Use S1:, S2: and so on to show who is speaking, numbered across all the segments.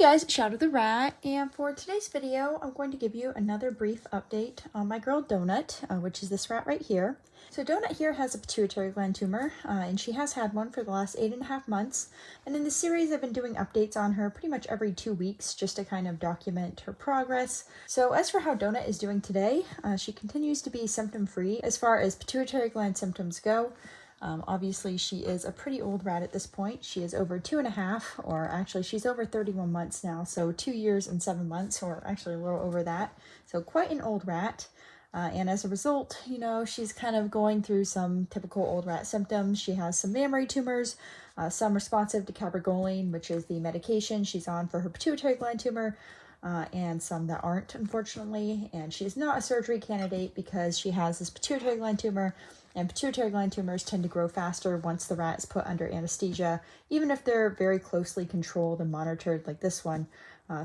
S1: guys, Shadow the Rat, and for today's video, I'm going to give you another brief update on my girl Donut, which is this rat right here. So Donut here has a pituitary gland tumor, and she has had one for the last 8.5 months. And in this series, I've been doing updates on her pretty much every 2 weeks, just to kind of document her progress. So as for how Donut is doing today, she continues to be symptom-free as far as pituitary gland symptoms go. Obviously, she is a pretty old rat at this point. She is over 2.5, or actually she's over 31 months now, so 2 years and 7 months, or actually a little over that. So quite an old rat. And as a result, you know, she's kind of going through some typical old rat symptoms. She has some mammary tumors, some responsive to cabergoline, which is the medication she's on for her pituitary gland tumor, and some that aren't, unfortunately. And she's not a surgery candidate because she has this pituitary gland tumor, and pituitary gland tumors tend to grow faster once the rat is put under anesthesia, even if they're very closely controlled and monitored like this one.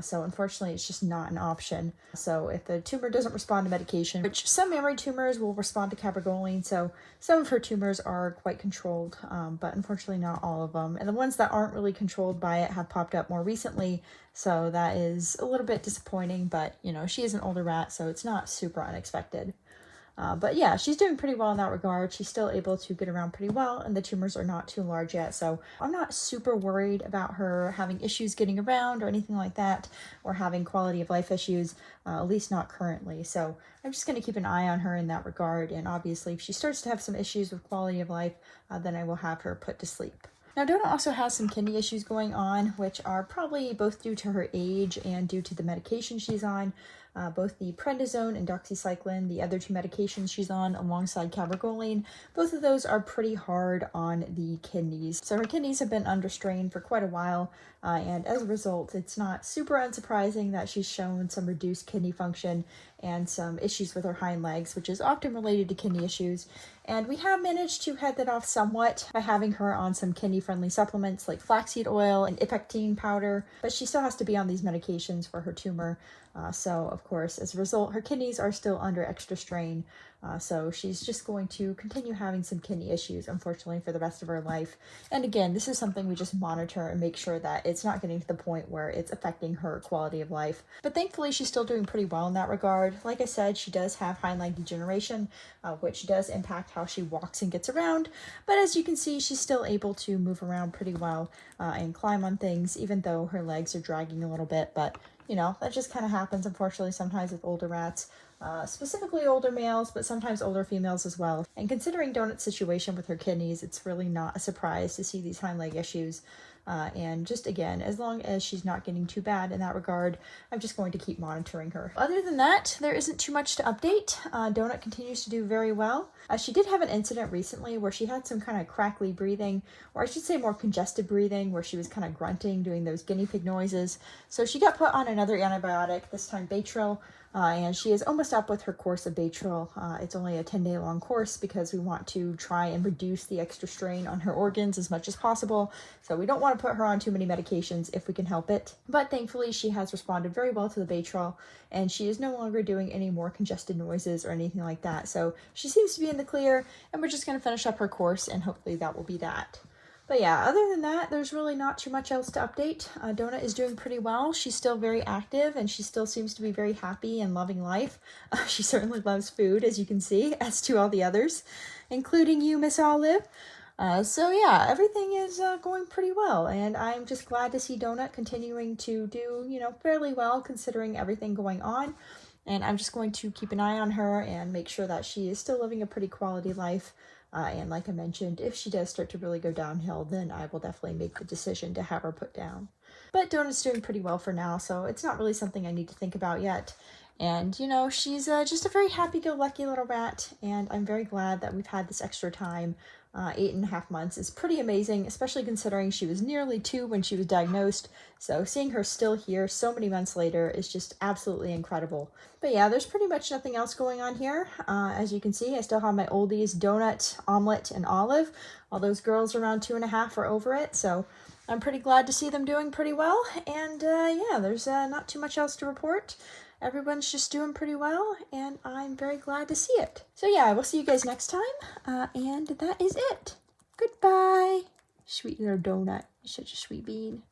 S1: So unfortunately, it's just not an option. So if the tumor doesn't respond to medication, which some mammary tumors will respond to cabergoline, so some of her tumors are quite controlled, but unfortunately not all of them. And the ones that aren't really controlled by it have popped up more recently, so that is a little bit disappointing, but you know, she is an older rat, so it's not super unexpected. But yeah, she's doing pretty well in that regard. She's still able to get around pretty well, and the tumors are not too large yet. So I'm not super worried about her having issues getting around or anything like that, or having quality of life issues, at least not currently. So I'm just going to keep an eye on her in that regard. And obviously, if she starts to have some issues with quality of life, then I will have her put to sleep. Now, Donut also has some kidney issues going on, which are probably both due to her age and due to the medication she's on. Both the prednisone and doxycycline, the other two medications she's on alongside cabergoline, both of those are pretty hard on the kidneys. So her kidneys have been under strain for quite a while, and as a result, it's not super unsurprising that she's shown some reduced kidney function and some issues with her hind legs, which is often related to kidney issues. And we have managed to head that off somewhat by having her on some kidney-friendly supplements like flaxseed oil and ipectine powder, but she still has to be on these medications for her tumor. So, of course, as a result, her kidneys are still under extra strain. So she's just going to continue having some kidney issues, unfortunately, for the rest of her life. And again, this is something we just monitor and make sure that it's not getting to the point where it's affecting her quality of life. But thankfully, she's still doing pretty well in that regard. Like I said, she does have hind leg degeneration, which does impact how she walks and gets around. But as you can see, she's still able to move around pretty well and climb on things, even though her legs are dragging a little bit. But you know, that just kind of happens, unfortunately, sometimes with older rats, specifically older males, but sometimes older females as well. And considering Donut's situation with her kidneys, it's really not a surprise to see these hind leg issues. And just again, as long as she's not getting too bad in that regard, I'm just going to keep monitoring her. Other than that, there isn't too much to update. Donut continues to do very well. She did have an incident recently where she had some kind of crackly breathing, or I should say more congested breathing, where she was kind of grunting, doing those guinea pig noises. So she got put on another antibiotic, this time Baytril. And she is almost up with her course of Baytril. It's only a 10-day long course because we want to try and reduce the extra strain on her organs as much as possible. So we don't want to put her on too many medications if we can help it. But thankfully, she has responded very well to the Baytril, and she is no longer doing any more congested noises or anything like that. So she seems to be in the clear, and we're just going to finish up her course, and hopefully that will be that. But yeah, other than that, there's really not too much else to update. Donut is doing pretty well. She's still very active, and she still seems to be very happy and loving life. She certainly loves food, as you can see, as do all the others, including you, Miss Olive. So yeah, everything is going pretty well, and I'm just glad to see Donut continuing to do, you know, fairly well considering everything going on. And I'm just going to keep an eye on her and make sure that she is still living a pretty quality life. And like I mentioned, if she does start to really go downhill, then I will definitely make the decision to have her put down. But Donut's doing pretty well for now, so it's not really something I need to think about yet. And, you know, she's just a very happy-go-lucky little rat, and I'm very glad that we've had this extra time. 8.5 months is pretty amazing, especially considering she was nearly 2 when she was diagnosed. So seeing her still here so many months later is just absolutely incredible. But yeah, there's pretty much nothing else going on here. As you can see, I still have my oldies, Donut, Omelette, and Olive. All those girls around 2.5 are over it, so I'm pretty glad to see them doing pretty well. And yeah, there's not too much else to report. Everyone's just doing pretty well, and I'm very glad to see it. So yeah, I will see you guys next time, and that is it. Goodbye. Sweet little Donut. You're such a sweet bean.